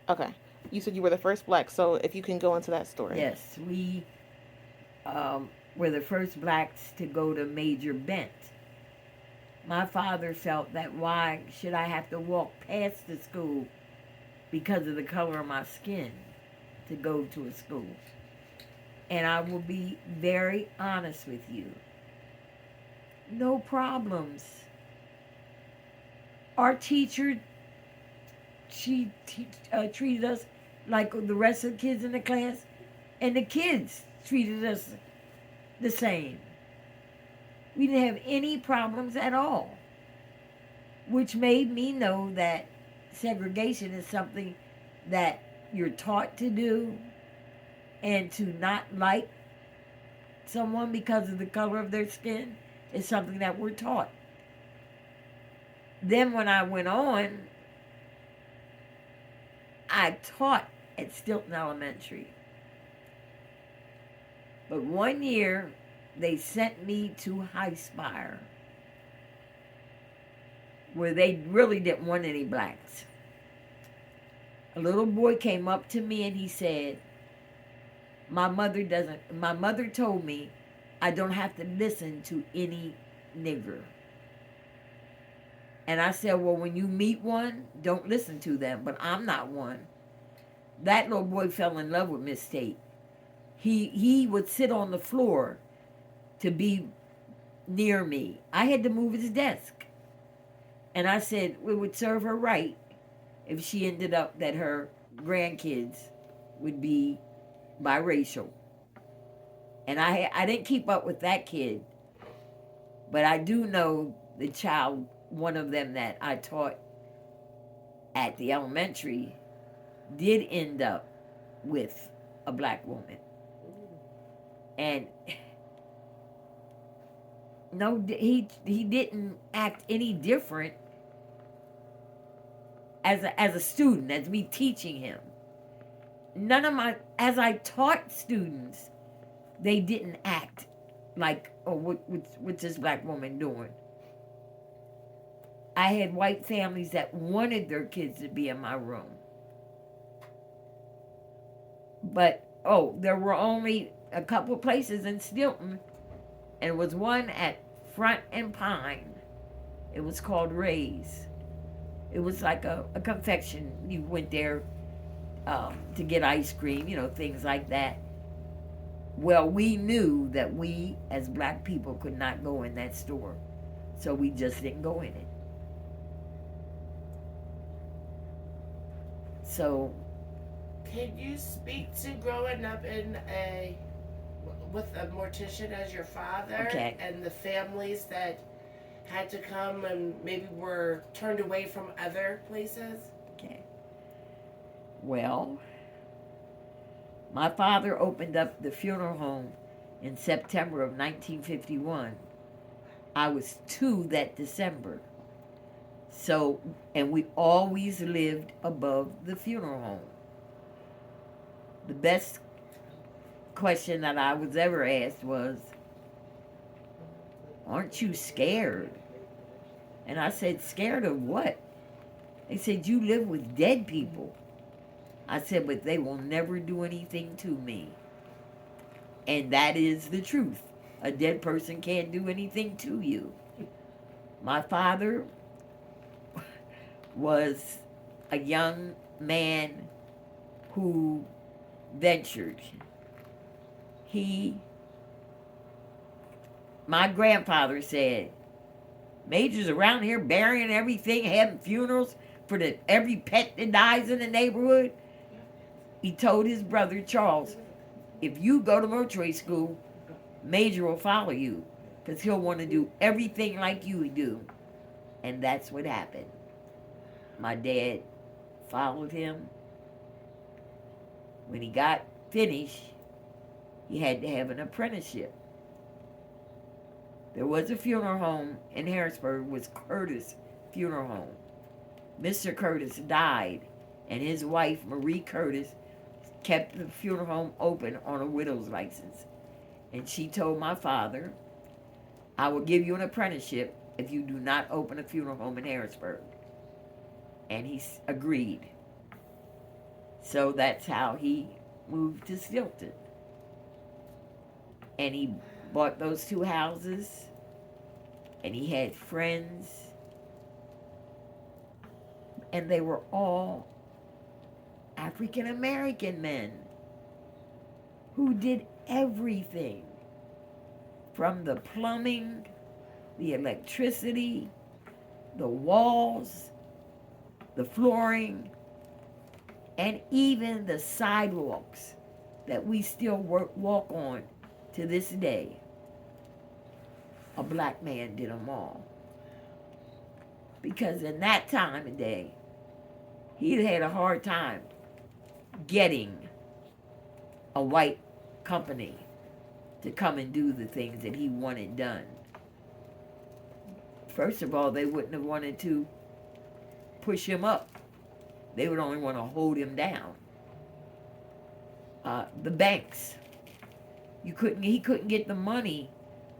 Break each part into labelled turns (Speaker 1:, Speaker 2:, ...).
Speaker 1: Okay. You said you were the first black, so if you can go into that story.
Speaker 2: Yes, we were the first blacks to go to Major Bent. My father felt that why should I have to walk past the school because of the color of my skin to go to a school? And I will be very honest with you. No problems. Our teacher, treated us like the rest of the kids in the class, and the kids treated us the same. We didn't have any problems at all, which made me know that segregation is something that you're taught to do, and to not like someone because of the color of their skin is something that we're taught. Then when I went on, I taught at Stilton Elementary. But one year, they sent me to High Spire, where they really didn't want any blacks. A little boy came up to me and he said, my mother told me I don't have to listen to any nigger. And I said, well, when you meet one, don't listen to them, but I'm not one. That little boy fell in love with Miss Tate. He would sit on the floor to be near me. I had to move his desk. And I said it would serve her right if she ended up that her grandkids would be biracial. And I didn't keep up with that kid, but I do know the child, one of them that I taught at the elementary, did end up with a black woman. And no, he didn't act any different as a student, as me teaching him. None of my, as I taught students, they didn't act like, oh, what's this black woman doing? I had white families that wanted their kids to be in my room. But, oh, there were only a couple of places in Stilton, and it was one at Front and Pine. It was called Ray's. It was like a confection. You went there to get ice cream, things like that. Well, we knew that we, as black people, could not go in that store. So we just didn't go in it. So,
Speaker 3: Can you speak to growing up in a with a mortician as your father
Speaker 2: okay.
Speaker 3: and the families that had to come and maybe were turned away from other places?
Speaker 2: Okay. Well, my father opened up the funeral home in September of 1951. I was 2 that December. So, and we always lived above the funeral home. The best question that I was ever asked was, aren't you scared? And I said, scared of what? They said, you live with dead people. I said, but they will never do anything to me. And that is the truth. A dead person can't do anything to you. My father was a young man who ventured. My grandfather said, Major's around here burying everything, having funerals for every pet that dies in the neighborhood. He told his brother Charles, if you go to mortuary school, Major will follow you because he'll want to do everything like you do. And that's what happened. My dad followed him. When he got finished, he had to have an apprenticeship. There was a funeral home in Harrisburg, was Curtis Funeral Home. Mr. Curtis died, and his wife, Marie Curtis, kept the funeral home open on a widow's license. And she told my father, I will give you an apprenticeship if you do not open a funeral home in Harrisburg. And he agreed. So that's how he moved to Stilton. And he bought those two houses, and he had friends, and they were all African American men who did everything from the plumbing, the electricity, the walls, the flooring, and even the sidewalks that we still walk on to this day. A black man did them all. Because in that time of day, he had a hard time getting a white company to come and do the things that he wanted done. First of all, they wouldn't have wanted to push him up. They would only want to hold him down. The banks, he couldn't get the money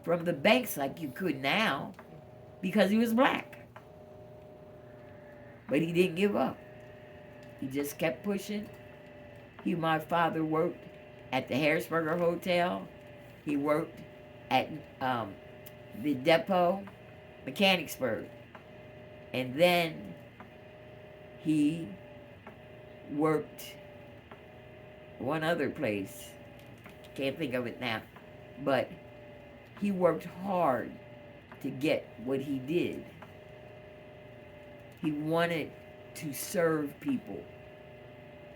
Speaker 2: from the banks like you could now because he was black. But he didn't give up. He just kept pushing. My father worked at the Harrisburger Hotel. He worked at the depot, Mechanicsburg. And then he worked one other place. Can't think of it now. But he worked hard to get what he did. He wanted to serve people.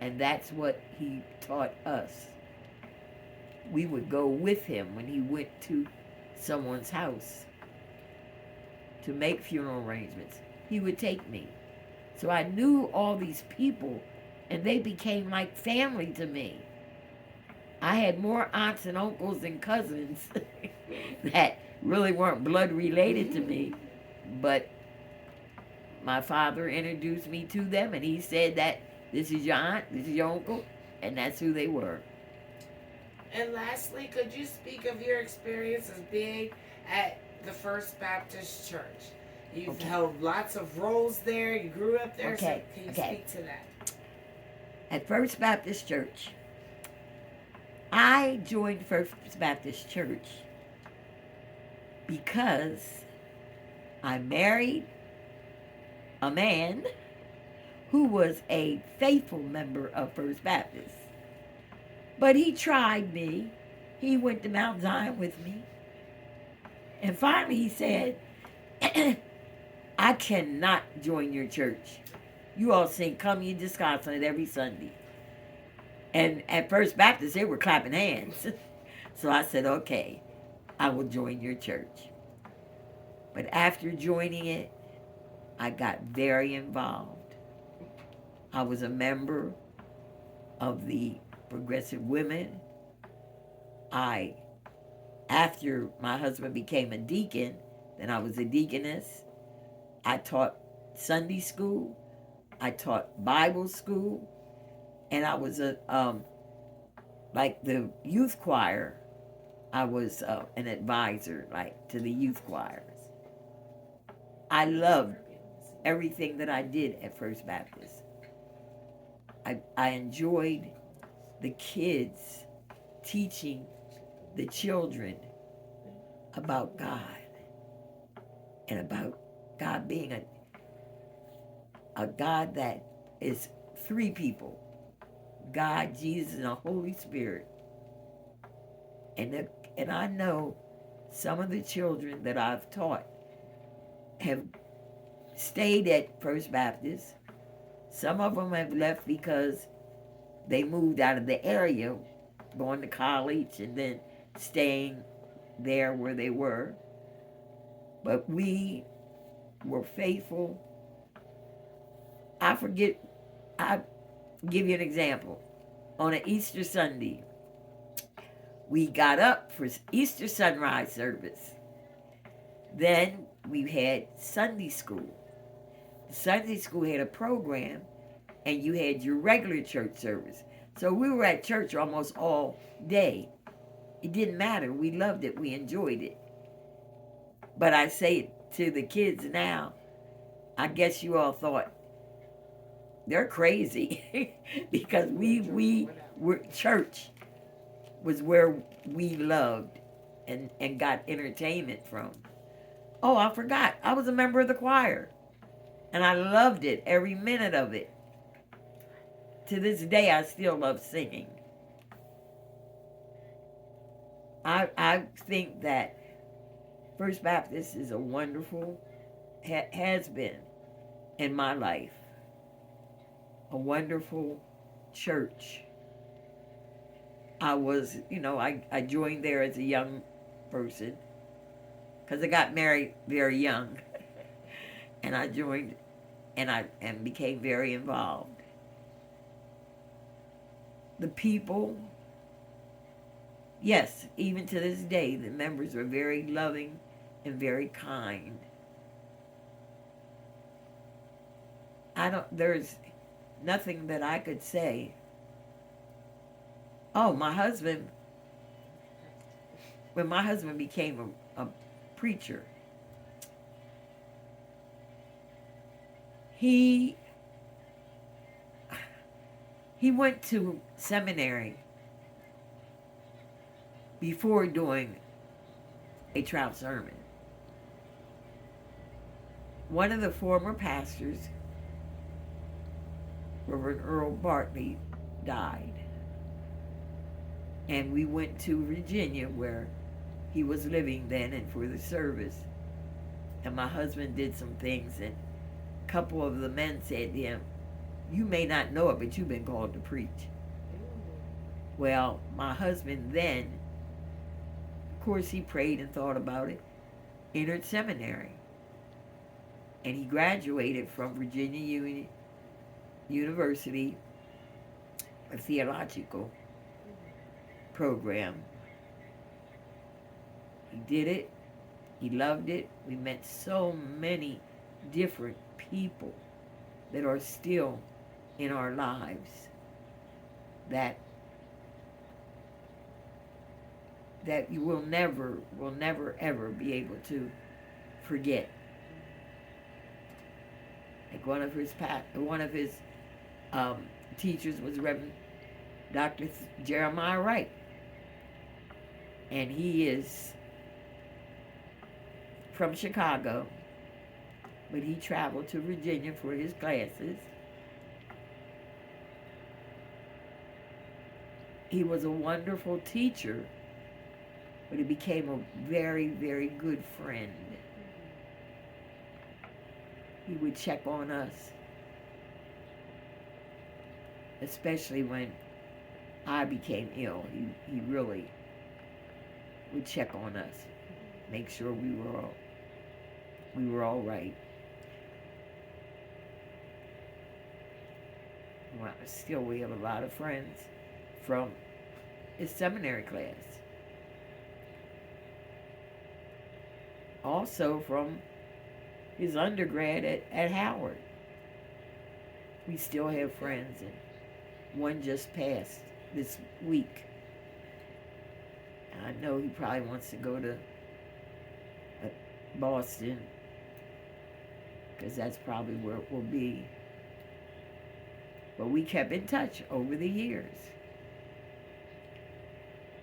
Speaker 2: And that's what he taught us. We would go with him when he went to someone's house to make funeral arrangements. He would take me. So I knew all these people, and they became like family to me. I had more aunts and uncles and cousins that really weren't blood related to me, but my father introduced me to them, and he said that this is your aunt, this is your uncle, and that's who they were.
Speaker 3: And lastly, could you speak of your experience as being at the First Baptist Church? You've held lots of roles there. You grew up there.
Speaker 2: Okay.
Speaker 3: So can you speak to that?
Speaker 2: At First Baptist Church, I joined First Baptist Church because I married a man who was a faithful member of First Baptist. But he tried me. He went to Mount Zion with me. And finally he said, I cannot join your church. You all sing Come Ye Disconsolate every Sunday. And at First Baptist, they were clapping hands. So I said, okay, I will join your church. But after joining it, I got very involved. I was a member of the Progressive Women. After my husband became a deacon, then I was a deaconess. I taught Sunday school. I taught Bible school. And I was like the youth choir. I was an advisor, like to the youth choirs. I loved everything that I did at First Baptist. I enjoyed the kids teaching the children about God and about God being a God that is three people: God, Jesus, and the Holy Spirit. And I know some of the children that I've taught have stayed at First Baptist. Some of them have left because they moved out of the area, going to college and then staying there where they were. But we were faithful. I'll give you an example. On an Easter Sunday, we got up for Easter sunrise service. Then we had Sunday school. Sunday school had a program, and you had your regular church service. So we were at church almost all day. It didn't matter. We loved it. We enjoyed it. But I say to the kids now, I guess you all thought they're crazy because we were church was where we loved and got entertainment from. Oh, I forgot. I was a member of the choir and I loved it, every minute of it. To this day, I still love singing. I think that First Baptist is a wonderful, has been in my life, a wonderful church. I was, I joined there as a young person because I got married very young, and I joined, and became very involved. The people, yes, even to this day, the members are very loving and very kind. There's nothing that I could say. Oh, my husband, when my husband became a preacher, he he went to seminary before doing a trial sermon. One of the former pastors, Reverend Earl Bartley, died. And we went to Virginia where he was living then and for the service. And my husband did some things, and a couple of the men said to him, "You may not know it, but you've been called to preach." Well, my husband then, of course, he prayed and thought about it, entered seminary. And he graduated from Virginia University, a theological program. He did it. He loved it. We met so many different people that are still in our lives that you will never ever be able to forget. Like one of his teachers was Reverend Dr. Jeremiah Wright, and he is from Chicago, but he traveled to Virginia for his classes. He was a wonderful teacher, but he became a very, very good friend. He would check on us, especially when I became ill. He really would check on us, make sure we were all right. Well, still, we have a lot of friends from his seminary class. Also from his undergrad at Howard. We still have friends, and one just passed this week. I know he probably wants to go to Boston, because that's probably where it will be. But we kept in touch over the years.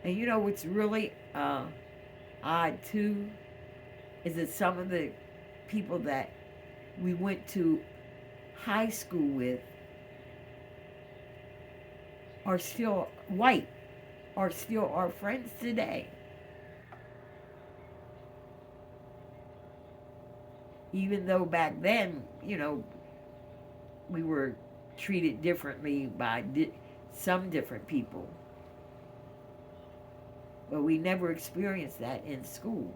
Speaker 2: And what's really odd too is that some of the people that we went to high school with are still white, are still our friends today. Even though back then, we were treated differently by some different people. But we never experienced that in school.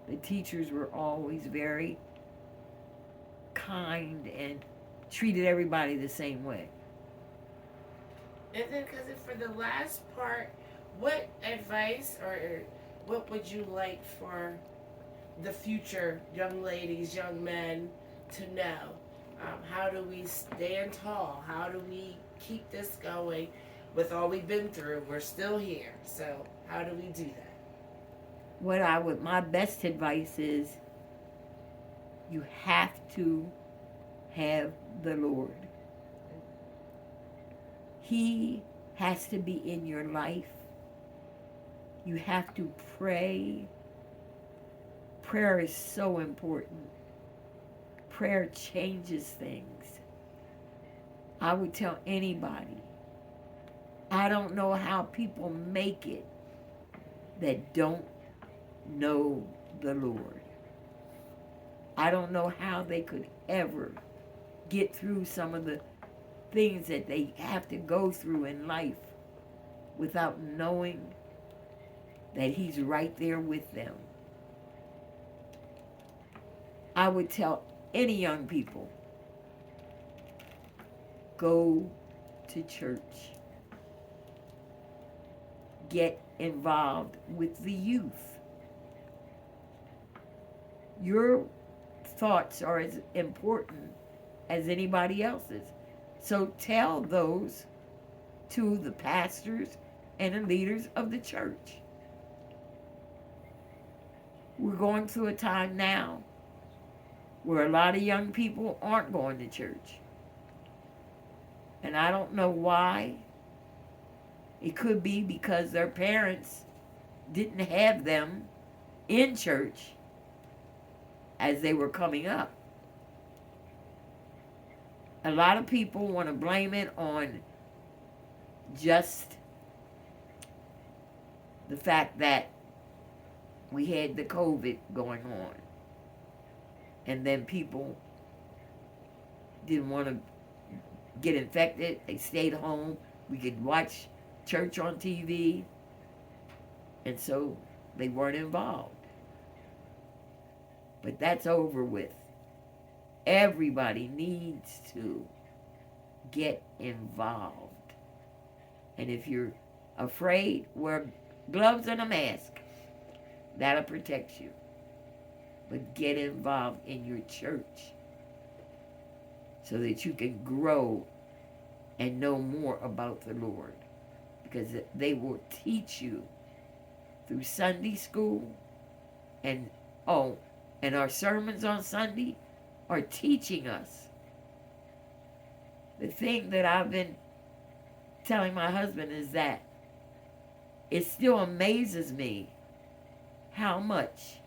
Speaker 2: The teachers were always very kind and treated everybody the same way.
Speaker 3: And then, cousin, for the last part, what advice or what would you like for the future young ladies, young men to know? How do we stand tall? How do we keep this going with all we've been through? We're still here. So how do we do that?
Speaker 2: My best advice is you have to have the Lord. He has to be in your life. You have to pray. Prayer is so important. Prayer changes things. I would tell anybody, I don't know how people make it that don't know the Lord. I don't know how they could ever get through some of the things that they have to go through in life without knowing that He's right there with them. I would tell any young people, go to church. Get involved with the youth. Your thoughts are as important as anybody else's. So tell those to the pastors and the leaders of the church. We're going through a time now where a lot of young people aren't going to church. And I don't know why. It could be because their parents didn't have them in church as they were coming up. A lot of people want to blame it on just the fact that we had the COVID going on. And then people didn't want to get infected. They stayed home. We could watch church on TV. And so they weren't involved. But that's over with. Everybody needs to get involved. And if you're afraid, wear gloves and a mask. That'll protect you. But get involved in your church so that you can grow and know more about the Lord. Because they will teach you through Sunday school and our sermons on Sunday are teaching us. The thing that I've been telling my husband is that it still amazes me how much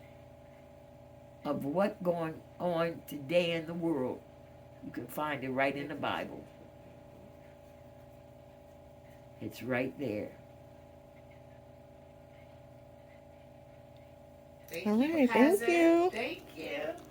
Speaker 2: of what's going on today in the world, you can find it right in the Bible. It's right there.
Speaker 3: Thank
Speaker 1: All
Speaker 3: you,
Speaker 1: right, thank
Speaker 3: Hazard.
Speaker 1: you.
Speaker 3: Thank you.